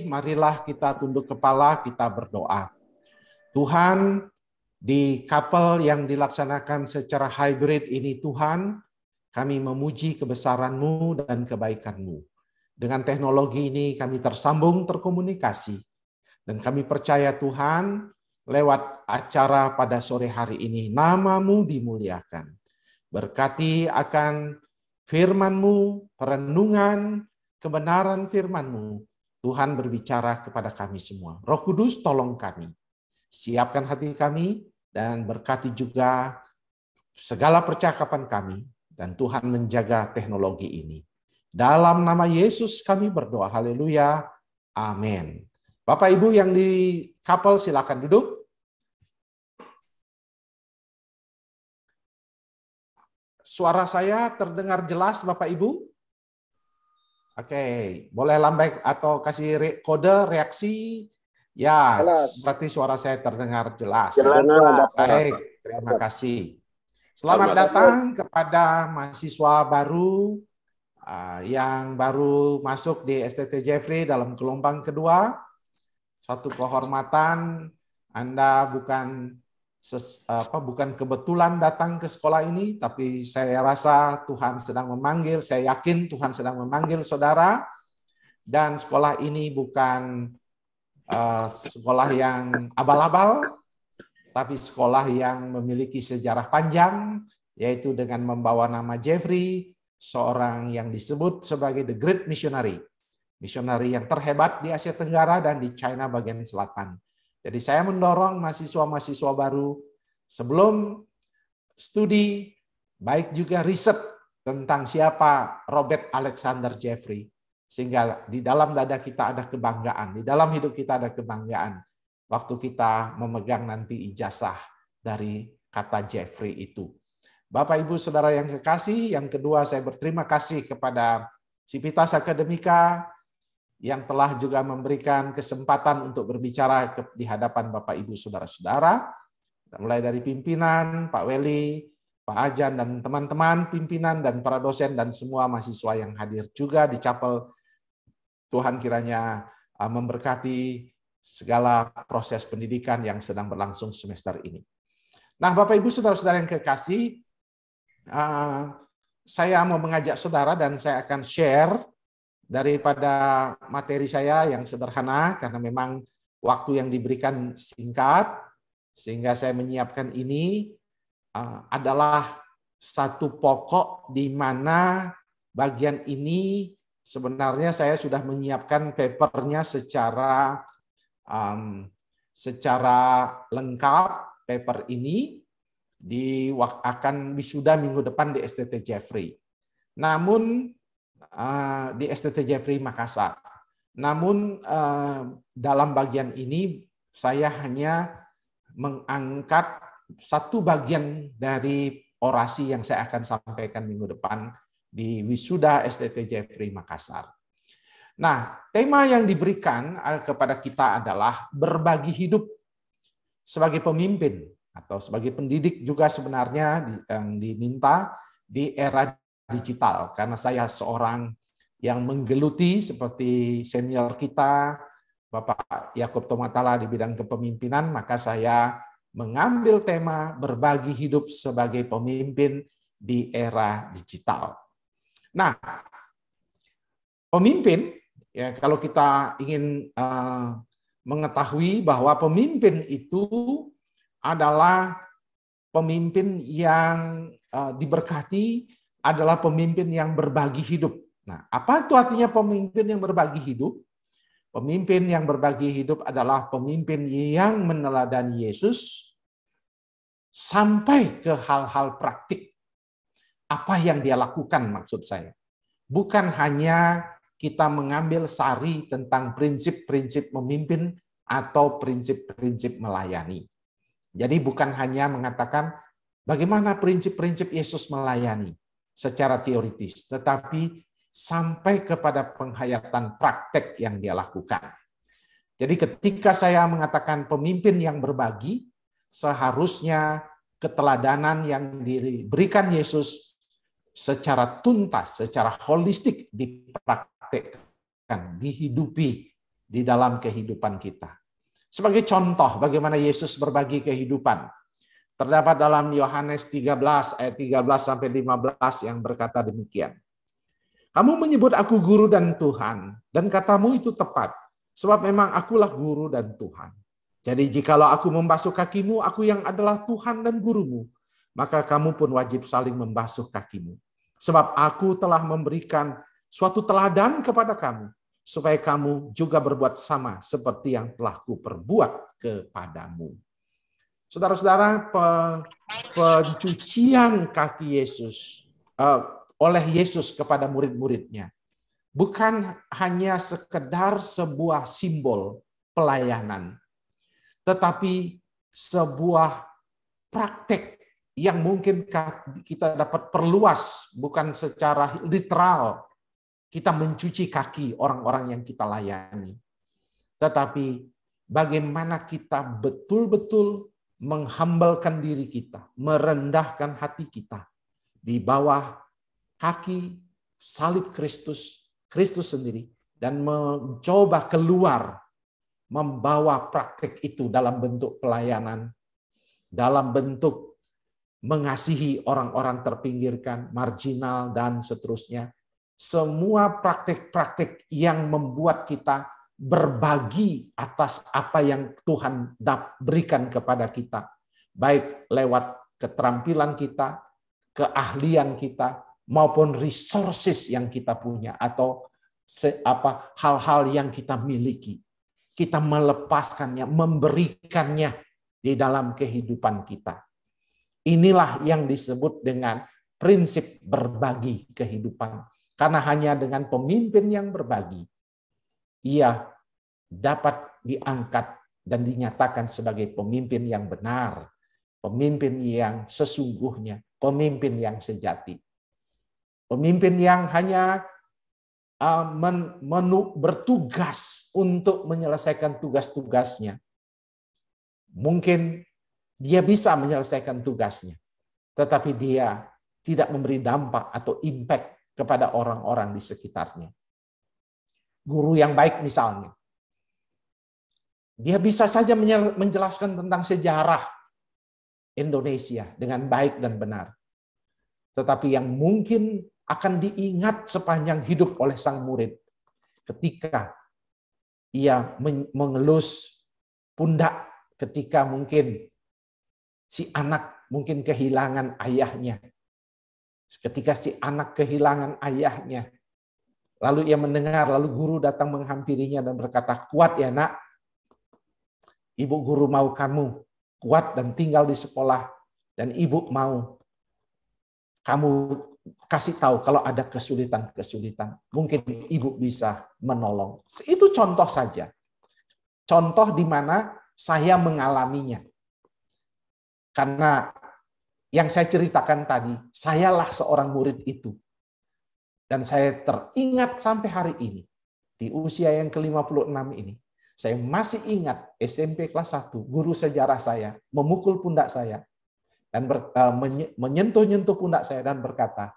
marilah kita tunduk kepala, kita berdoa. Tuhan, di couple yang dilaksanakan secara hybrid ini Tuhan, kami memuji kebesaran-Mu dan kebaikan-Mu. Dengan teknologi ini kami tersambung, terkomunikasi. Dan kami percaya Tuhan, lewat acara pada sore hari ini, nama-Mu dimuliakan. Berkati akan firman-Mu, perenungan, kebenaran firman-Mu. Tuhan berbicara kepada kami semua. Roh Kudus tolong kami. Siapkan hati kami dan berkati juga segala percakapan kami. Dan Tuhan menjaga teknologi ini. Dalam nama Yesus kami berdoa. Haleluya. Amin. Bapak Ibu yang di couple silakan duduk. Suara saya terdengar jelas Bapak Ibu? Oke, boleh lambai atau kasih kode reaksi? Ya, Jelas. berarti suara saya terdengar jelas. Jelas. Baik, terima kasih. Selamat datang kepada mahasiswa baru yang baru masuk di STT Jeffrey dalam gelombang kedua. Suatu kehormatan, Anda bukan kebetulan datang ke sekolah ini, tapi saya rasa Tuhan sedang memanggil, saya yakin Tuhan sedang memanggil saudara, dan sekolah ini bukan sekolah yang abal-abal, tapi sekolah yang memiliki sejarah panjang, yaitu dengan membawa nama Jeffrey, seorang yang disebut sebagai The Great Missionary. Misionari yang terhebat di Asia Tenggara dan di China bagian selatan. Jadi saya mendorong mahasiswa-mahasiswa baru sebelum studi, baik juga riset tentang siapa Robert Alexander Jeffrey. Sehingga di dalam dada kita ada kebanggaan, di dalam hidup kita ada kebanggaan. Waktu kita memegang nanti ijazah dari kata Jeffrey itu. Bapak, Ibu, Saudara yang kekasih, yang kedua saya berterima kasih kepada Civitas Akademika, yang telah juga memberikan kesempatan untuk berbicara di hadapan Bapak, Ibu, Saudara-saudara, mulai dari pimpinan, Pak Weli, Pak Ajan, dan teman-teman pimpinan, dan para dosen, dan semua mahasiswa yang hadir juga di chapel. Tuhan kiranya memberkati segala proses pendidikan yang sedang berlangsung semester ini. Nah, Bapak, Ibu, Saudara-saudara yang kekasih, saya mau mengajak saudara dan saya akan share daripada materi saya yang sederhana, karena memang waktu yang diberikan singkat, sehingga saya menyiapkan ini adalah satu pokok di mana bagian ini sebenarnya saya sudah menyiapkan papernya secara lengkap. Paper ini akan wisuda minggu depan di STT Jeffrey. Namun di STT Jeffrey Makassar. Namun dalam bagian ini saya hanya mengangkat satu bagian dari orasi yang saya akan sampaikan minggu depan di wisuda STT Jeffrey Makassar. Nah, tema yang diberikan kepada kita adalah berbagi hidup sebagai pemimpin atau sebagai pendidik juga sebenarnya yang diminta di era digital, karena saya seorang yang menggeluti seperti senior kita, Bapak Yakob Tomatala di bidang kepemimpinan, maka saya mengambil tema berbagi hidup sebagai pemimpin di era digital. Nah, pemimpin, ya kalau kita ingin mengetahui bahwa pemimpin itu adalah pemimpin yang diberkati, adalah pemimpin yang berbagi hidup. Nah, apa itu artinya pemimpin yang berbagi hidup? Pemimpin yang berbagi hidup adalah pemimpin yang meneladani Yesus sampai ke hal-hal praktik. Apa yang dia lakukan maksud saya. Bukan hanya kita mengambil sari tentang prinsip-prinsip memimpin atau prinsip-prinsip melayani. Jadi bukan hanya mengatakan bagaimana prinsip-prinsip Yesus melayani secara teoritis, tetapi sampai kepada penghayatan praktek yang dia lakukan. Jadi ketika saya mengatakan pemimpin yang berbagi, seharusnya keteladanan yang diberikan Yesus secara tuntas, secara holistik dipraktekkan, dihidupi di dalam kehidupan kita. Sebagai contoh bagaimana Yesus berbagi kehidupan, terdapat dalam Yohanes 13 ayat 13 sampai 15 yang berkata demikian. Kamu menyebut aku guru dan Tuhan, dan katamu itu tepat, sebab memang akulah guru dan Tuhan. Jadi jikalau aku membasuh kakimu, aku yang adalah Tuhan dan gurumu, maka kamu pun wajib saling membasuh kakimu. Sebab aku telah memberikan suatu teladan kepada kamu, supaya kamu juga berbuat sama seperti yang telah kuperbuat kepadamu. Saudara-saudara, pencucian kaki Yesus oleh Yesus kepada murid-muridnya bukan hanya sekedar sebuah simbol pelayanan, tetapi sebuah praktek yang mungkin kita dapat perluas, bukan secara literal kita mencuci kaki orang-orang yang kita layani, tetapi bagaimana kita betul-betul menghambalkan diri kita, merendahkan hati kita di bawah kaki salib Kristus sendiri, dan mencoba keluar membawa praktek itu dalam bentuk pelayanan, dalam bentuk mengasihi orang-orang terpinggirkan, marginal, dan seterusnya. Semua praktek-praktek yang membuat kita berbagi atas apa yang Tuhan berikan kepada kita, baik lewat keterampilan kita, keahlian kita, maupun resources yang kita punya, atau hal-hal yang kita miliki. Kita melepaskannya, memberikannya di dalam kehidupan kita. Inilah yang disebut dengan prinsip berbagi kehidupan. Karena hanya dengan pemimpin yang berbagi, ia dapat diangkat dan dinyatakan sebagai pemimpin yang benar, pemimpin yang sesungguhnya, pemimpin yang sejati. Pemimpin yang hanya bertugas untuk menyelesaikan tugas-tugasnya. Mungkin dia bisa menyelesaikan tugasnya, tetapi dia tidak memberi dampak atau impact kepada orang-orang di sekitarnya. Guru yang baik misalnya, dia bisa saja menjelaskan tentang sejarah Indonesia dengan baik dan benar. Tetapi yang mungkin akan diingat sepanjang hidup oleh sang murid ketika ia mengelus pundak ketika mungkin si anak mungkin kehilangan ayahnya. Ketika si anak kehilangan ayahnya, lalu ia mendengar, lalu guru datang menghampirinya dan berkata, "Kuat ya nak, ibu guru mau kamu kuat dan tinggal di sekolah, dan ibu mau kamu kasih tahu kalau ada kesulitan-kesulitan. Mungkin ibu bisa menolong." Itu contoh saja. Contoh di mana saya mengalaminya. Karena yang saya ceritakan tadi, sayalah seorang murid itu. Dan saya teringat sampai hari ini, di usia yang ke-56 ini, saya masih ingat SMP kelas 1, guru sejarah saya memukul pundak saya, dan menyentuh-nyentuh pundak saya dan berkata,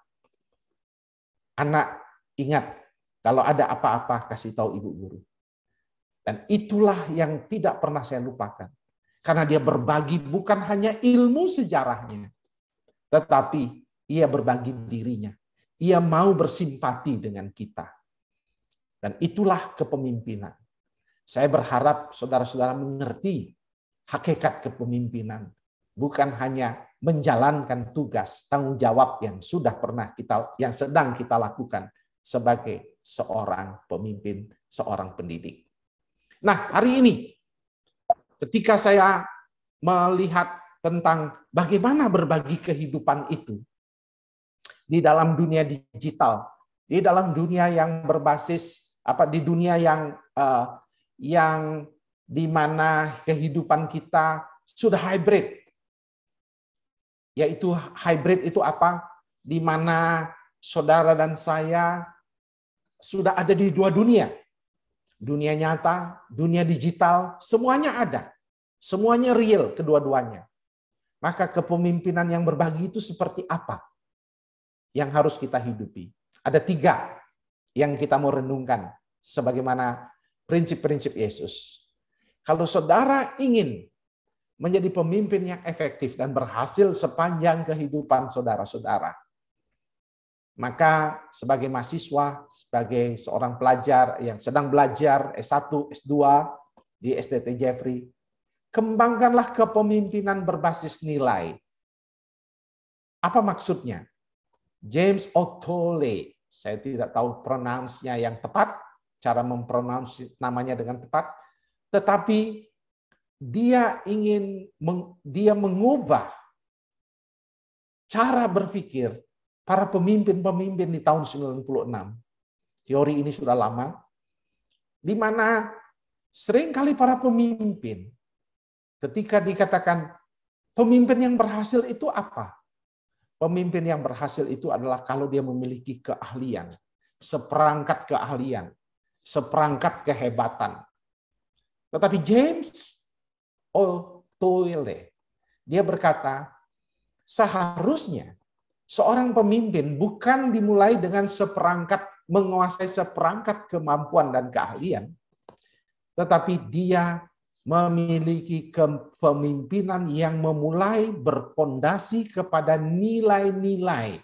"Anak, ingat, kalau ada apa-apa kasih tahu ibu guru." Dan itulah yang tidak pernah saya lupakan. Karena dia berbagi bukan hanya ilmu sejarahnya, tetapi ia berbagi dirinya. Ia mau bersimpati dengan kita. Dan itulah kepemimpinan. Saya berharap saudara-saudara mengerti hakikat kepemimpinan. Bukan hanya menjalankan tugas, tanggung jawab yang sedang kita lakukan sebagai seorang pemimpin, seorang pendidik. Nah, hari ini ketika saya melihat tentang bagaimana berbagi kehidupan itu di dalam dunia digital, di dalam dunia yang berbasis di dunia yang di mana kehidupan kita sudah hybrid. Yaitu hybrid itu apa? Di mana saudara dan saya sudah ada di dua dunia. Dunia nyata, dunia digital, semuanya ada. Semuanya real kedua-duanya. Maka kepemimpinan yang berbagi itu seperti apa yang harus kita hidupi? Ada 3 yang kita mau renungkan. Sebagaimana prinsip-prinsip Yesus. Kalau saudara ingin menjadi pemimpin yang efektif dan berhasil sepanjang kehidupan saudara-saudara, maka sebagai mahasiswa, sebagai seorang pelajar yang sedang belajar S1, S2 di SDT Jeffrey, kembangkanlah kepemimpinan berbasis nilai. Apa maksudnya? James Ottole, saya tidak tahu pronounce-nya yang tepat, cara mempronounce namanya dengan tepat, tetapi dia mengubah cara berpikir para pemimpin-pemimpin di tahun 96. Teori ini sudah lama, di mana seringkali para pemimpin, ketika dikatakan pemimpin yang berhasil itu apa? Pemimpin yang berhasil itu adalah kalau dia memiliki keahlian, seperangkat keahlian, seperangkat kehebatan. Tetapi James Ottole, dia berkata, seharusnya seorang pemimpin bukan dimulai dengan menguasai seperangkat kemampuan dan keahlian, tetapi dia memiliki kepemimpinan yang memulai berpondasi kepada nilai-nilai.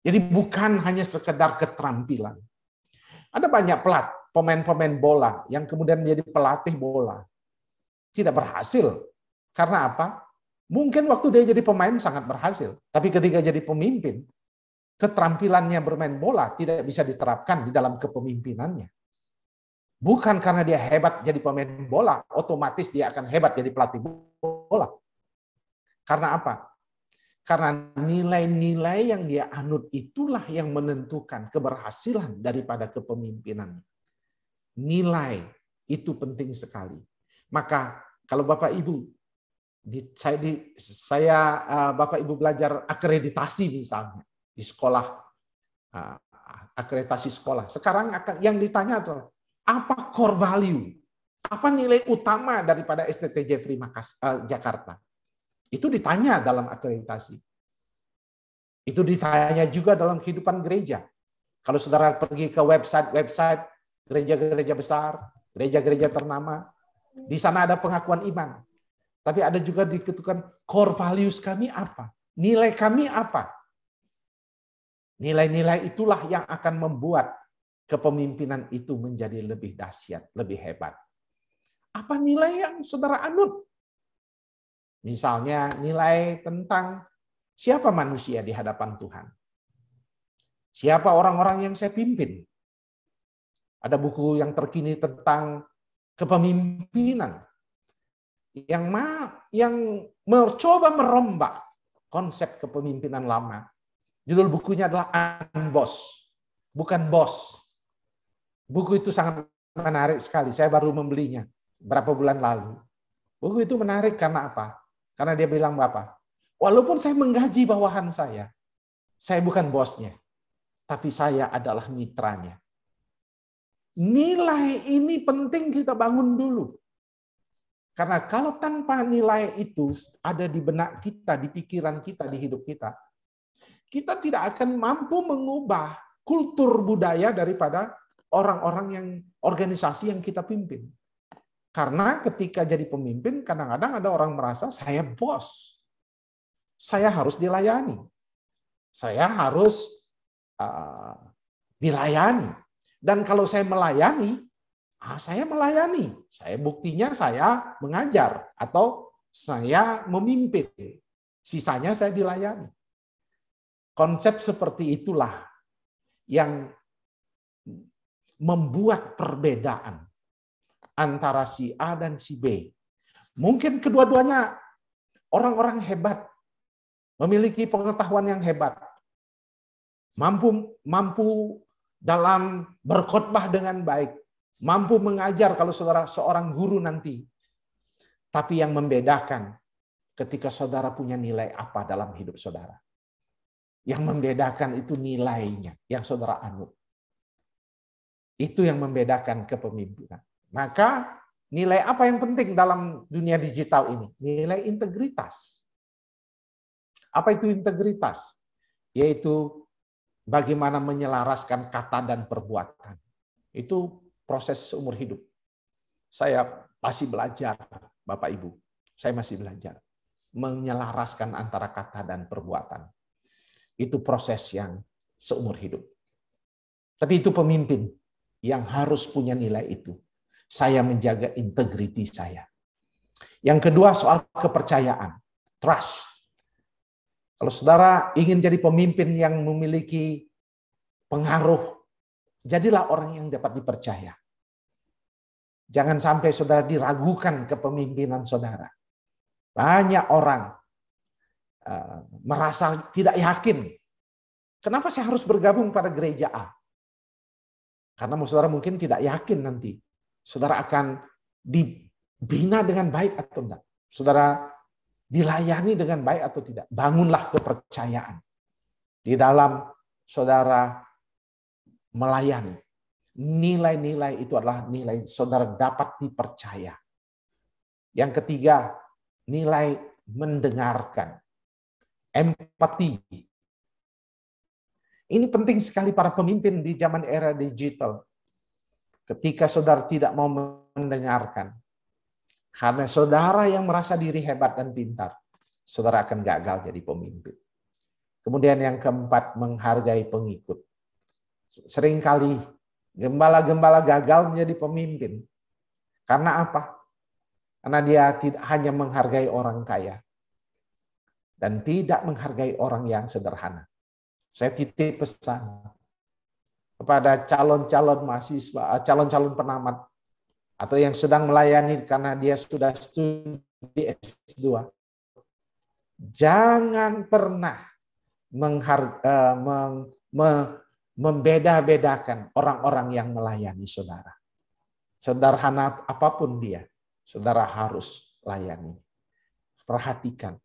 Jadi bukan hanya sekedar keterampilan. Ada banyak pemain-pemain bola yang kemudian menjadi pelatih bola. Tidak berhasil. Karena apa? Mungkin waktu dia jadi pemain sangat berhasil. Tapi ketika jadi pemimpin, keterampilannya bermain bola tidak bisa diterapkan di dalam kepemimpinannya. Bukan karena dia hebat jadi pemain bola, otomatis dia akan hebat jadi pelatih bola. Karena apa? Karena nilai-nilai yang dia anut itulah yang menentukan keberhasilan daripada kepemimpinannya. Nilai itu penting sekali. Maka kalau Bapak Ibu, Bapak Ibu belajar akreditasi misalnya di sekolah, akreditasi sekolah. Sekarang yang ditanya adalah apa core value? Apa nilai utama daripada SDT Jeffrey Jakarta? Itu ditanya dalam akreditasi. Itu ditanya juga dalam kehidupan gereja. Kalau saudara pergi ke website gereja-gereja besar, gereja-gereja ternama, di sana ada pengakuan iman. Tapi ada juga diketukan core values kami apa? Nilai kami apa? Nilai-nilai itulah yang akan membuat kepemimpinan itu menjadi lebih dahsyat, lebih hebat. Apa nilai yang saudara anut? Misalnya nilai tentang siapa manusia di hadapan Tuhan. Siapa orang-orang yang saya pimpin. Ada buku yang terkini tentang kepemimpinan yang mencoba merombak konsep kepemimpinan lama. Judul bukunya adalah Unboss, bukan bos. Buku itu sangat menarik sekali. Saya baru membelinya berapa bulan lalu. Buku itu menarik karena apa? Karena dia bilang apa? Walaupun saya menggaji bawahan saya bukan bosnya, tapi saya adalah mitranya. Nilai ini penting kita bangun dulu. Karena kalau tanpa nilai itu ada di benak kita, di pikiran kita, di hidup kita, kita tidak akan mampu mengubah kultur budaya daripada orang-orang yang organisasi yang kita pimpin. Karena ketika jadi pemimpin, kadang-kadang ada orang merasa saya bos. Saya harus dilayani. Saya harus dilayani. Dan kalau saya melayani, saya melayani. Buktinya saya mengajar atau saya memimpin. Sisanya saya dilayani. Konsep seperti itulah yang membuat perbedaan antara si A dan si B. Mungkin kedua-duanya orang-orang hebat, memiliki pengetahuan yang hebat, mampu dalam berkhotbah dengan baik, mampu mengajar kalau saudara seorang guru nanti. Tapi yang membedakan ketika saudara punya nilai apa dalam hidup saudara. Yang membedakan itu nilainya yang saudara anut. Itu yang membedakan kepemimpinan. Maka nilai apa yang penting dalam dunia digital ini? Nilai integritas. Apa itu integritas? Yaitu bagaimana menyelaraskan kata dan perbuatan. Itu proses seumur hidup. Saya masih belajar, Bapak Ibu. Saya masih belajar menyelaraskan antara kata dan perbuatan. Itu proses yang seumur hidup. Tapi itu pemimpin yang harus punya nilai itu. Saya menjaga integriti saya. Yang kedua soal kepercayaan, trust. Kalau saudara ingin jadi pemimpin yang memiliki pengaruh, jadilah orang yang dapat dipercaya. Jangan sampai saudara diragukan kepemimpinan saudara. Banyak orang merasa tidak yakin. Kenapa saya harus bergabung pada gereja A? Karena saudara mungkin tidak yakin nanti saudara akan dibina dengan baik atau tidak. Saudara dilayani dengan baik atau tidak. Bangunlah kepercayaan di dalam saudara melayani. Nilai-nilai itu adalah nilai saudara dapat dipercaya. Yang ketiga, nilai mendengarkan. Empati. Ini penting sekali para pemimpin di zaman era digital. Ketika saudara tidak mau mendengarkan, karena saudara yang merasa diri hebat dan pintar, saudara akan gagal jadi pemimpin. Kemudian yang keempat, menghargai pengikut. Seringkali gembala-gembala gagal menjadi pemimpin. Karena apa? Karena dia tidak hanya menghargai orang kaya dan tidak menghargai orang yang sederhana. Saya titip pesan kepada calon-calon mahasiswa, calon-calon penamat, atau yang sedang melayani karena dia sudah studi S2. Jangan pernah membeda-bedakan orang-orang yang melayani saudara. Sederhana apapun dia, saudara harus layani. Perhatikan.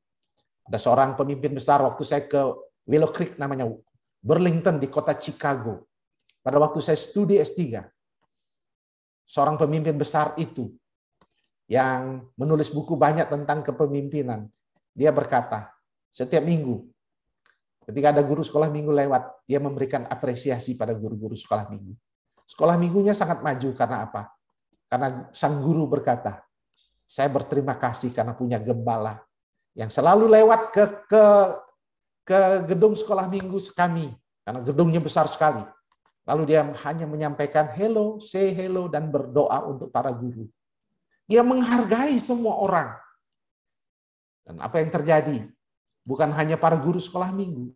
Ada seorang pemimpin besar waktu saya ke Willow Creek, namanya Burlington di kota Chicago. Pada waktu saya studi S3, seorang pemimpin besar itu yang menulis buku banyak tentang kepemimpinan. Dia berkata, setiap minggu, ketika ada guru sekolah minggu lewat, dia memberikan apresiasi pada guru-guru sekolah minggu. Sekolah minggunya sangat maju karena apa? Karena sang guru berkata, saya berterima kasih karena punya gembala yang selalu lewat ke gedung sekolah minggu kami, karena gedungnya besar sekali. Lalu dia hanya menyampaikan hello, say hello, dan berdoa untuk para guru. Dia menghargai semua orang. Dan apa yang terjadi? Bukan hanya para guru sekolah minggu,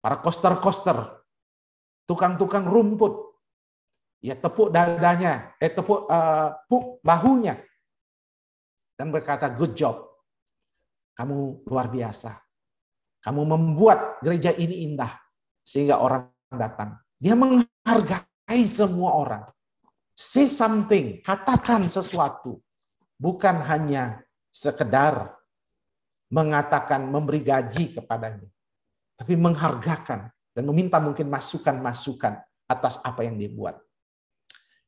para koster-koster, tukang-tukang rumput, ya tepuk dadanya, tepuk bahunya, dan berkata, good job, kamu luar biasa. Kamu membuat gereja ini indah, sehingga orang datang. Dia menghargai semua orang. Say something, katakan sesuatu. Bukan hanya sekedar mengatakan, memberi gaji kepadanya. Tapi menghargakan dan meminta mungkin masukan-masukan atas apa yang dibuat.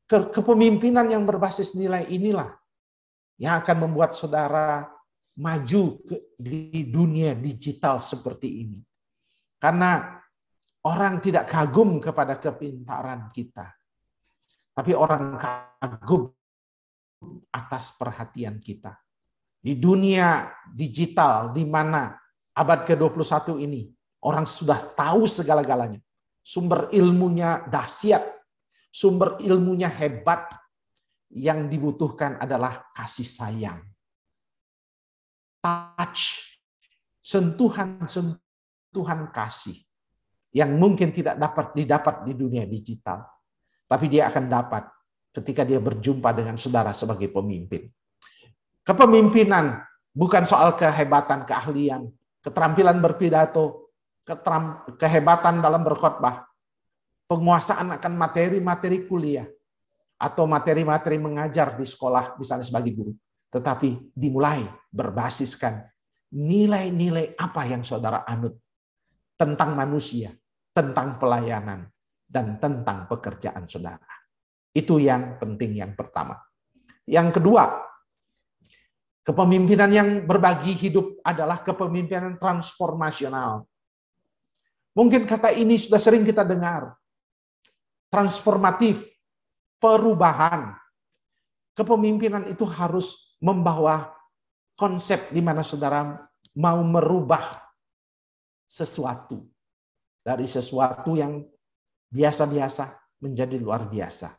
Kepemimpinan yang berbasis nilai inilah yang akan membuat saudara maju di dunia digital seperti ini. Karena orang tidak kagum kepada kepintaran kita. Tapi orang kagum atas perhatian kita. Di dunia digital, di mana abad ke-21 ini, orang sudah tahu segala-galanya. Sumber ilmunya dahsyat, sumber ilmunya hebat. Yang dibutuhkan adalah kasih sayang. Touch, sentuhan kasih yang mungkin tidak dapat didapat di dunia digital, tapi dia akan dapat ketika dia berjumpa dengan saudara sebagai pemimpin. Kepemimpinan bukan soal kehebatan, keahlian, keterampilan berpidato, kehebatan dalam berkhotbah, penguasaan akan materi-materi kuliah, atau materi-materi mengajar di sekolah, misalnya sebagai guru. Tetapi dimulai berbasiskan nilai-nilai apa yang saudara anut tentang manusia, tentang pelayanan, dan tentang pekerjaan saudara. Itu yang penting yang pertama. Yang kedua, kepemimpinan yang berbagi hidup adalah kepemimpinan transformasional. Mungkin kata ini sudah sering kita dengar. Transformatif. perubahan. Kepemimpinan itu harus membawa konsep di mana saudara mau merubah sesuatu. Dari sesuatu yang biasa-biasa menjadi luar biasa.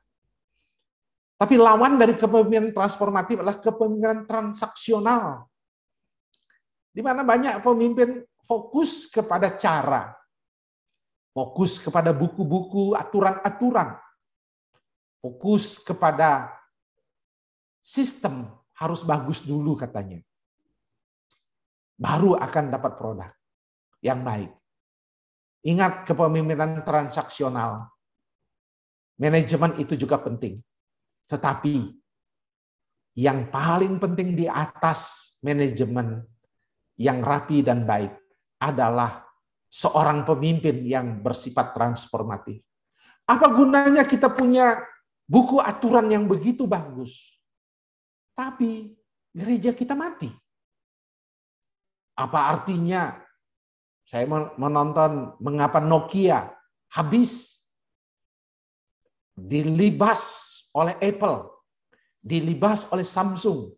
Tapi lawan dari kepemimpinan transformatif adalah kepemimpinan transaksional. Di mana banyak pemimpin fokus kepada cara. Fokus kepada buku-buku, aturan-aturan. Fokus kepada sistem, harus bagus dulu katanya. Baru akan dapat produk yang baik. Ingat kepemimpinan transaksional. Manajemen itu juga penting. Tetapi yang paling penting di atas manajemen yang rapi dan baik adalah seorang pemimpin yang bersifat transformatif. Apa gunanya kita punya buku aturan yang begitu bagus, tapi gereja kita mati? Apa artinya? Saya menonton mengapa Nokia habis dilibas oleh Apple, dilibas oleh Samsung,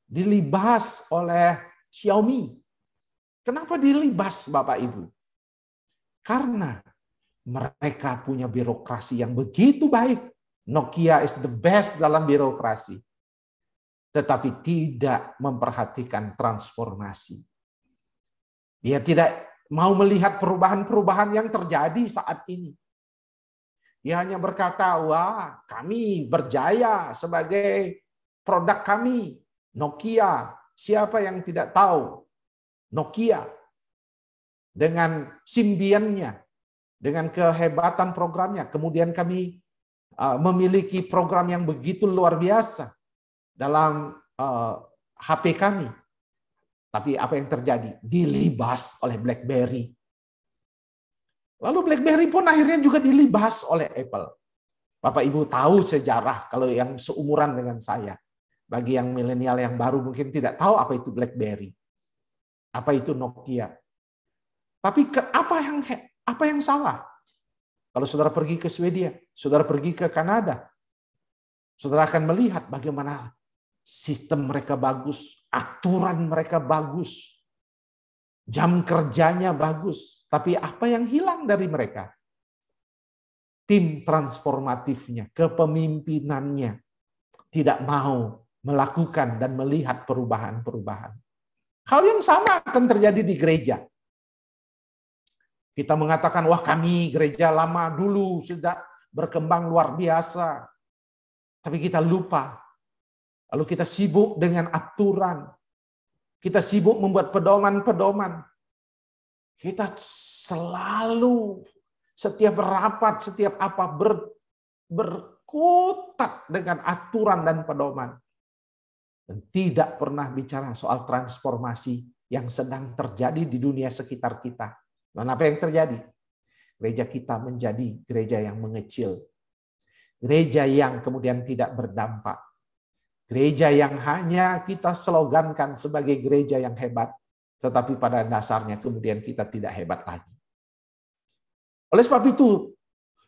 dilibas oleh Xiaomi. Kenapa dilibas, Bapak Ibu? Karena mereka punya birokrasi yang begitu baik. Nokia is the best dalam birokrasi. Tetapi tidak memperhatikan transformasi. Dia tidak mau melihat perubahan-perubahan yang terjadi saat ini. Dia hanya berkata, wah kami berjaya sebagai produk kami. Nokia, siapa yang tidak tahu Nokia dengan Symbian-nya, dengan kehebatan programnya. Kemudian kami memiliki program yang begitu luar biasa dalam HP kami. Tapi apa yang terjadi? Dilibas oleh BlackBerry. Lalu BlackBerry pun akhirnya juga dilibas oleh Apple. Bapak Ibu tahu sejarah kalau yang seumuran dengan saya. Bagi yang milenial yang baru mungkin tidak tahu apa itu BlackBerry. Apa itu Nokia. Tapi apa yang salah? Kalau saudara pergi ke Swedia, saudara pergi ke Kanada, saudara akan melihat bagaimana sistem mereka bagus, aturan mereka bagus, jam kerjanya bagus. Tapi apa yang hilang dari mereka? Tim transformatifnya, kepemimpinannya tidak mau melakukan dan melihat perubahan-perubahan. Hal yang sama akan terjadi di gereja. Kita mengatakan, wah kami gereja lama dulu sudah berkembang luar biasa. Tapi kita lupa. Lalu kita sibuk dengan aturan. Kita sibuk membuat pedoman-pedoman. Kita selalu setiap rapat, setiap apa berkutat dengan aturan dan pedoman. Dan tidak pernah bicara soal transformasi yang sedang terjadi di dunia sekitar kita. Dan apa yang terjadi? Gereja kita menjadi gereja yang mengecil. Gereja yang kemudian tidak berdampak. Gereja yang hanya kita slogankan sebagai gereja yang hebat, tetapi pada dasarnya kemudian kita tidak hebat lagi. Oleh sebab itu,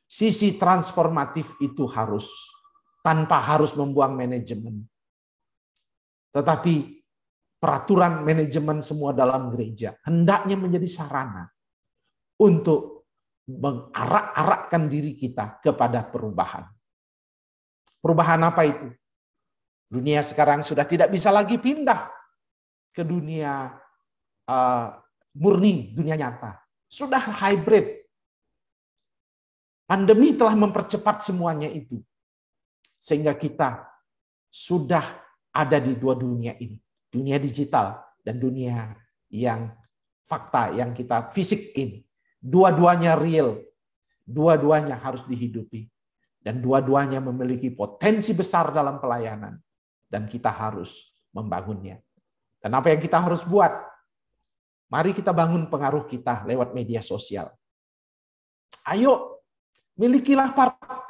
sisi transformatif itu harus, tanpa harus membuang manajemen. Tetapi peraturan manajemen semua dalam gereja hendaknya menjadi sarana untuk mengarak-arakkan diri kita kepada perubahan. Perubahan apa itu? Dunia sekarang sudah tidak bisa lagi pindah ke dunia murni, dunia nyata. Sudah hybrid. Pandemi telah mempercepat semuanya itu. Sehingga kita sudah ada di dua dunia ini. Dunia digital dan dunia yang fakta, yang kita fisik ini. Dua-duanya real. Dua-duanya harus dihidupi. Dan dua-duanya memiliki potensi besar dalam pelayanan. Dan kita harus membangunnya. Dan apa yang kita harus buat? Mari kita bangun pengaruh kita lewat media sosial. Ayo, milikilah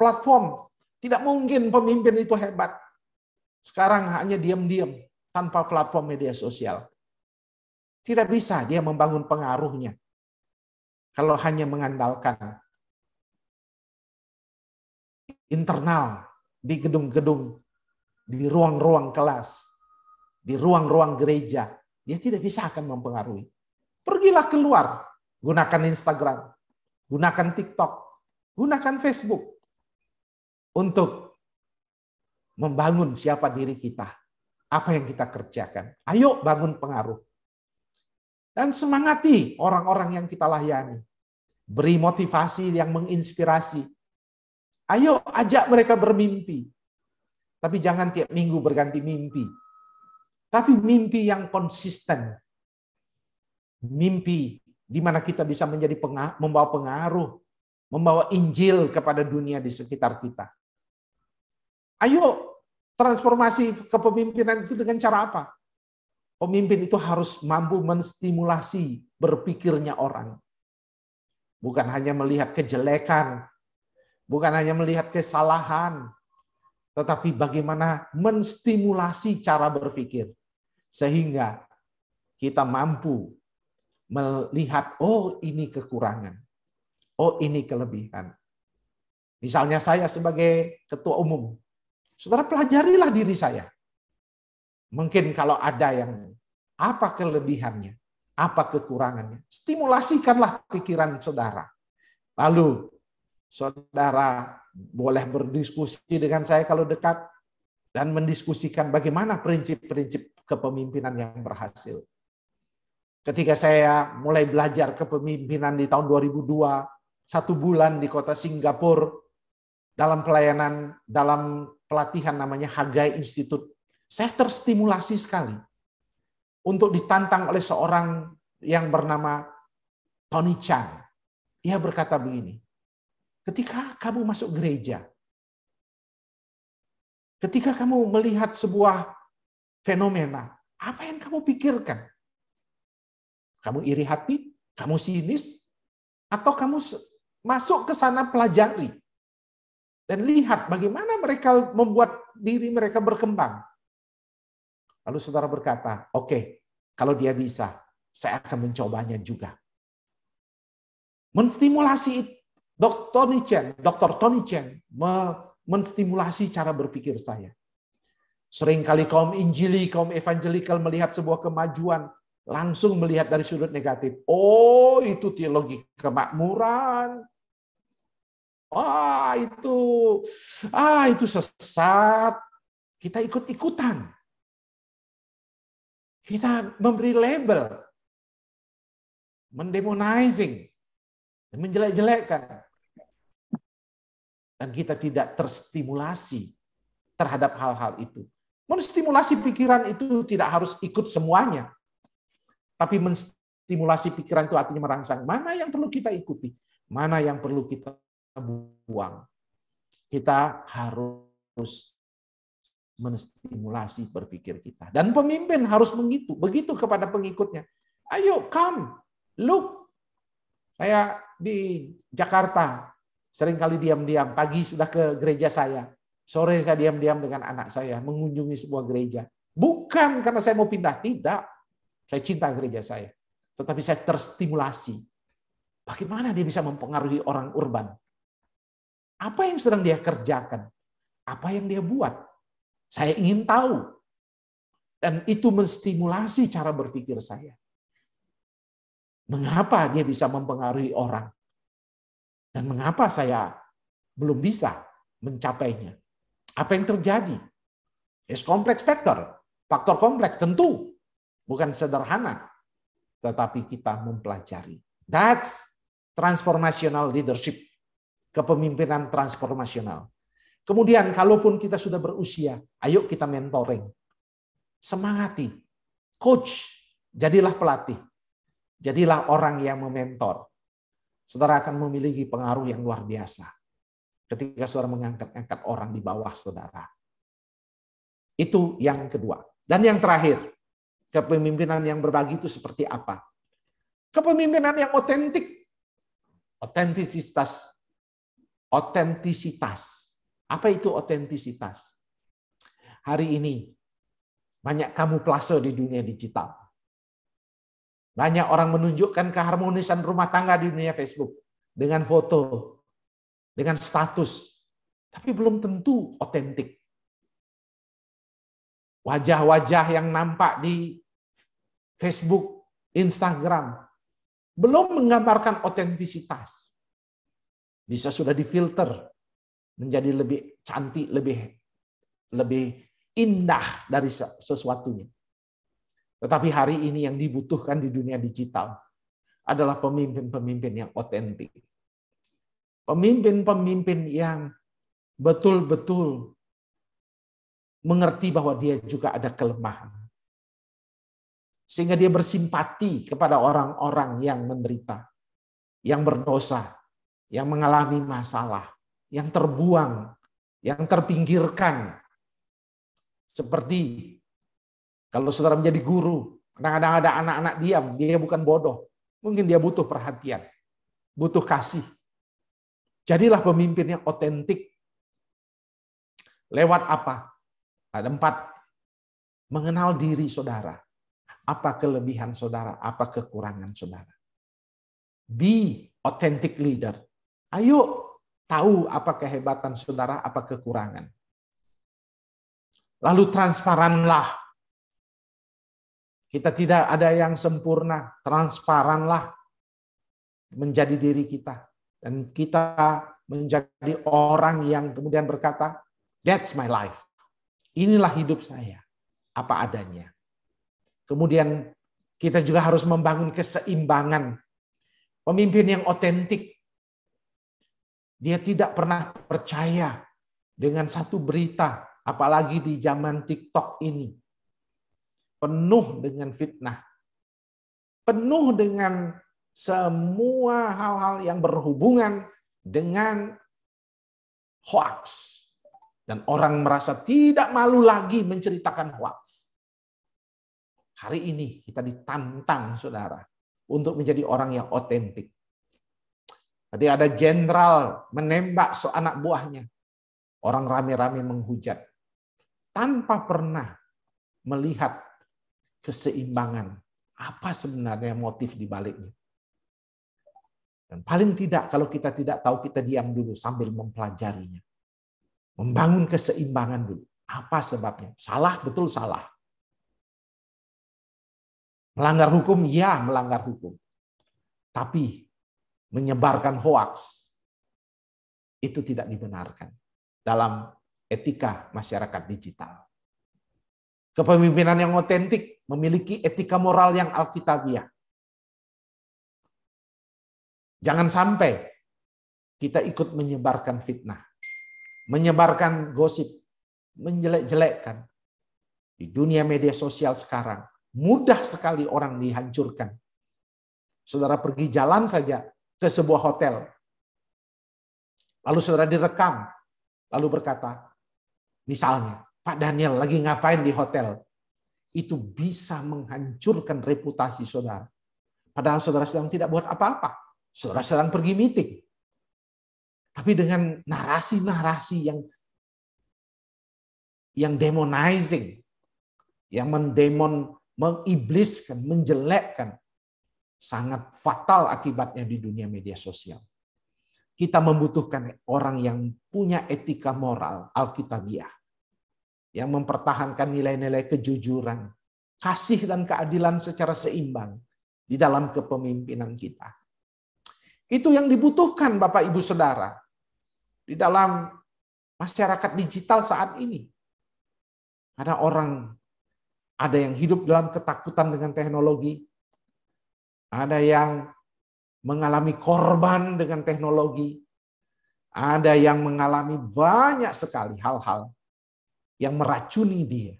platform. Tidak mungkin pemimpin itu hebat. Sekarang hanya diam-diam tanpa platform media sosial. Tidak bisa dia membangun pengaruhnya. Kalau hanya mengandalkan internal di gedung-gedung, di ruang-ruang kelas, di ruang-ruang gereja, dia tidak bisa akan mempengaruhi. Pergilah keluar, gunakan Instagram, gunakan TikTok, gunakan Facebook untuk membangun siapa diri kita, apa yang kita kerjakan. Ayo bangun pengaruh. Dan semangati orang-orang yang kita layani. Beri motivasi yang menginspirasi. Ayo ajak mereka bermimpi. Tapi jangan tiap minggu berganti mimpi. Tapi mimpi yang konsisten. Mimpi di mana kita bisa menjadi membawa pengaruh, membawa Injil kepada dunia di sekitar kita. Ayo transformasi kepemimpinan itu dengan cara apa? Pemimpin itu harus mampu menstimulasi berpikirnya orang. Bukan hanya melihat kejelekan, bukan hanya melihat kesalahan, tetapi bagaimana menstimulasi cara berpikir. Sehingga kita mampu melihat, oh ini kekurangan, oh ini kelebihan. Misalnya saya sebagai ketua umum, saudara pelajarilah diri saya. Mungkin kalau ada yang apa kelebihannya, apa kekurangannya, stimulasikanlah pikiran saudara. Lalu saudara boleh berdiskusi dengan saya kalau dekat dan mendiskusikan bagaimana prinsip-prinsip kepemimpinan yang berhasil. Ketika saya mulai belajar kepemimpinan di tahun 2002, 1 bulan di kota Singapura, dalam pelayanan, dalam pelatihan namanya Hagai Institute, saya terstimulasi sekali untuk ditantang oleh seorang yang bernama Tony Chan. Ia berkata begini, ketika kamu masuk gereja, ketika kamu melihat sebuah fenomena, apa yang kamu pikirkan? Kamu iri hati? Kamu sinis? Atau kamu masuk ke sana pelajari? Dan lihat bagaimana mereka membuat diri mereka berkembang. Lalu saudara berkata, oke, kalau dia bisa, saya akan mencobanya juga. Menstimulasi Dr. Tony Chan menstimulasi cara berpikir saya. Seringkali kaum Injili, kaum evangelikal melihat sebuah kemajuan, langsung melihat dari sudut negatif. Oh, itu teologi kemakmuran. Itu sesat. Kita ikut-ikutan. Kita memberi label, mendemonizing, menjelek-jelekkan. Dan kita tidak terstimulasi terhadap hal-hal itu. Menstimulasi pikiran itu tidak harus ikut semuanya. Tapi menstimulasi pikiran itu artinya merangsang mana yang perlu kita ikuti, mana yang perlu kita buang. Kita harus menstimulasi berpikir kita. Dan pemimpin harus begitu kepada pengikutnya. Ayo, come, look. Saya di Jakarta, seringkali diam-diam. Pagi sudah ke gereja saya. Sore saya diam-diam dengan anak saya, mengunjungi sebuah gereja. Bukan karena saya mau pindah, tidak. Saya cinta gereja saya. Tetapi saya terstimulasi. Bagaimana dia bisa mempengaruhi orang urban? Apa yang sedang dia kerjakan? Apa yang dia buat? Saya ingin tahu. Dan itu menstimulasi cara berpikir saya. Mengapa dia bisa mempengaruhi orang? Dan mengapa saya belum bisa mencapainya? Apa yang terjadi? It's complex factor. Faktor kompleks tentu. Bukan sederhana. Tetapi kita mempelajari. That's transformational leadership. Kepemimpinan transformasional. Kemudian kalaupun kita sudah berusia, ayo kita mentoring. Semangati. Coach, jadilah pelatih. Jadilah orang yang mementor. Saudara akan memiliki pengaruh yang luar biasa. Ketika saudara mengangkat-angkat orang di bawah saudara. Itu yang kedua. Dan yang terakhir, kepemimpinan yang berbagi itu seperti apa? Kepemimpinan yang otentik. Otentisitas. Apa itu otentisitas? Hari ini banyak kamuflase di dunia digital. Banyak orang menunjukkan keharmonisan rumah tangga di dunia Facebook dengan foto, dengan status. tapi belum tentu otentik. Wajah-wajah yang nampak di Facebook, Instagram, belum menggambarkan otentisitas. Bisa sudah difilter menjadi lebih cantik, lebih indah dari sesuatunya. Tetapi hari ini yang dibutuhkan di dunia digital adalah pemimpin-pemimpin yang otentik. Pemimpin-pemimpin yang betul-betul mengerti bahwa dia juga ada kelemahan. Sehingga dia bersimpati kepada orang-orang yang menderita, yang berdosa, yang mengalami masalah, yang terbuang, yang terpinggirkan. Seperti kalau saudara menjadi guru, kadang-kadang ada anak-anak diam, dia bukan bodoh. Mungkin dia butuh perhatian, butuh kasih. Jadilah pemimpin yang otentik. Lewat apa? Ada 4. Mengenal diri saudara. Apa kelebihan saudara? Apa kekurangan saudara? Be authentic leader. Ayo tahu apa kehebatan saudara, apa kekurangan. Lalu transparanlah. Kita tidak ada yang sempurna. Transparanlah menjadi diri kita. Dan kita menjadi orang yang kemudian berkata, that's my life. Inilah hidup saya. Apa adanya. Kemudian kita juga harus membangun keseimbangan. Pemimpin yang otentik. Dia tidak pernah percaya dengan satu berita. Apalagi di zaman TikTok ini. Penuh dengan fitnah. Penuh dengan semua hal-hal yang berhubungan dengan hoax. Dan orang merasa tidak malu lagi menceritakan hoax. Hari ini kita ditantang, saudara, untuk menjadi orang yang otentik. Tadi ada jenderal menembak anak buahnya. Orang rame-rame menghujat. Tanpa pernah melihat keseimbangan. Apa sebenarnya motif di baliknya. Dan paling tidak, kalau kita tidak tahu, kita diam dulu sambil mempelajarinya. Membangun keseimbangan dulu. Apa sebabnya? Salah, betul salah. Melanggar hukum, ya melanggar hukum. Tapi menyebarkan hoaks itu tidak dibenarkan dalam etika masyarakat digital. Kepemimpinan yang otentik memiliki etika moral yang alkitabiah. Jangan sampai kita ikut menyebarkan fitnah, menyebarkan gosip, menjelek-jelekkan. Di dunia media sosial sekarang, mudah sekali orang dihancurkan. Saudara pergi jalan saja ke sebuah hotel. Lalu saudara direkam. Lalu berkata, misalnya, Pak Daniel lagi ngapain di hotel? Itu bisa menghancurkan reputasi saudara. Padahal saudara sedang tidak buat apa-apa. Saudara sedang pergi meeting. Tapi dengan narasi-narasi yang demonizing, yang mengibliskan, menjelekkan, sangat fatal akibatnya di dunia media sosial. Kita membutuhkan orang yang punya etika moral, alkitabiah, yang mempertahankan nilai-nilai kejujuran, kasih dan keadilan secara seimbang di dalam kepemimpinan kita. Itu yang dibutuhkan Bapak Ibu Saudara di dalam masyarakat digital saat ini. Ada yang hidup dalam ketakutan dengan teknologi. Ada yang mengalami korban dengan teknologi. Ada yang mengalami banyak sekali hal-hal yang meracuni dia.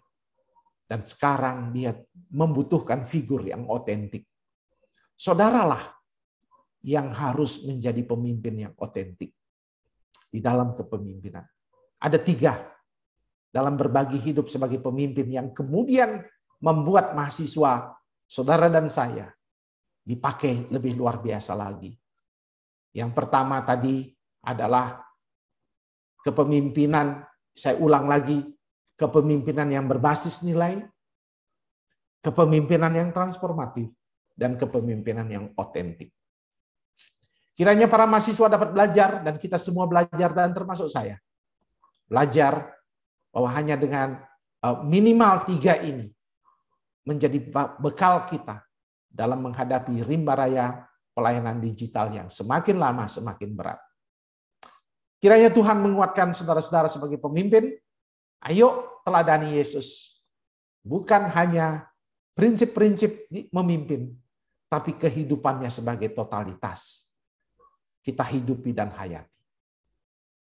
Dan sekarang dia membutuhkan figur yang otentik. Saudaralah yang harus menjadi pemimpin yang otentik di dalam kepemimpinan. Ada 3 dalam berbagi hidup sebagai pemimpin yang kemudian membuat mahasiswa, saudara dan saya, dipakai lebih luar biasa lagi. Yang pertama tadi adalah kepemimpinan, saya ulang lagi, kepemimpinan yang berbasis nilai, kepemimpinan yang transformatif, dan kepemimpinan yang otentik. Kiranya para mahasiswa dapat belajar, dan kita semua belajar, dan termasuk saya, belajar bahwa hanya dengan minimal 3 ini menjadi bekal kita dalam menghadapi rimba raya pelayanan digital yang semakin lama semakin berat. Kiranya Tuhan menguatkan saudara-saudara sebagai pemimpin. Ayo teladani Yesus. Bukan hanya prinsip-prinsip memimpin, tapi kehidupannya sebagai totalitas. Kita hidupi dan hayati.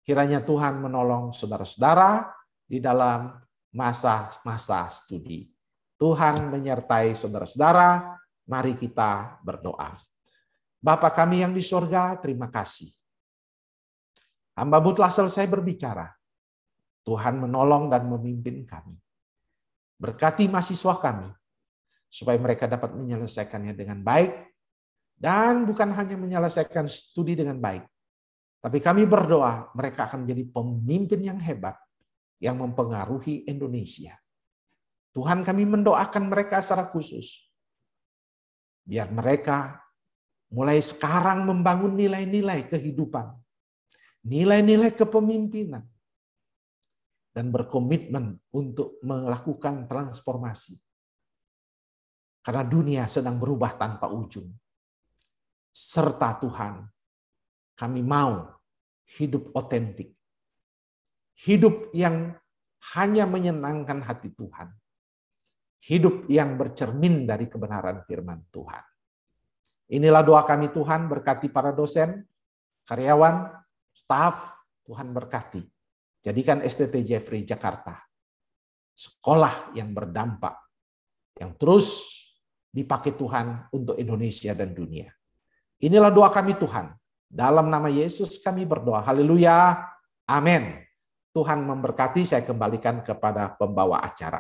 Kiranya Tuhan menolong saudara-saudara di dalam masa-masa studi. Tuhan menyertai saudara-saudara. Mari kita berdoa. Bapa kami yang di sorga, terima kasih. Hamba-Mu telah selesai berbicara. Tuhan menolong dan memimpin kami. Berkati mahasiswa kami, supaya mereka dapat menyelesaikannya dengan baik, dan bukan hanya menyelesaikan studi dengan baik, tapi kami berdoa mereka akan menjadi pemimpin yang hebat, yang mempengaruhi Indonesia. Tuhan, kami mendoakan mereka secara khusus, biar mereka mulai sekarang membangun nilai-nilai kehidupan, nilai-nilai kepemimpinan, dan berkomitmen untuk melakukan transformasi. Karena dunia sedang berubah tanpa ujung. Serta Tuhan, kami mau hidup otentik. Hidup yang hanya menyenangkan hati Tuhan. Hidup yang bercermin dari kebenaran firman Tuhan. Inilah doa kami Tuhan, berkati para dosen, karyawan, staf, Tuhan berkati. Jadikan STT Jeffrey Jakarta sekolah yang berdampak, yang terus dipakai Tuhan untuk Indonesia dan dunia. Inilah doa kami Tuhan. Dalam nama Yesus kami berdoa. Haleluya. Amin. Tuhan memberkati. Saya kembalikan kepada pembawa acara.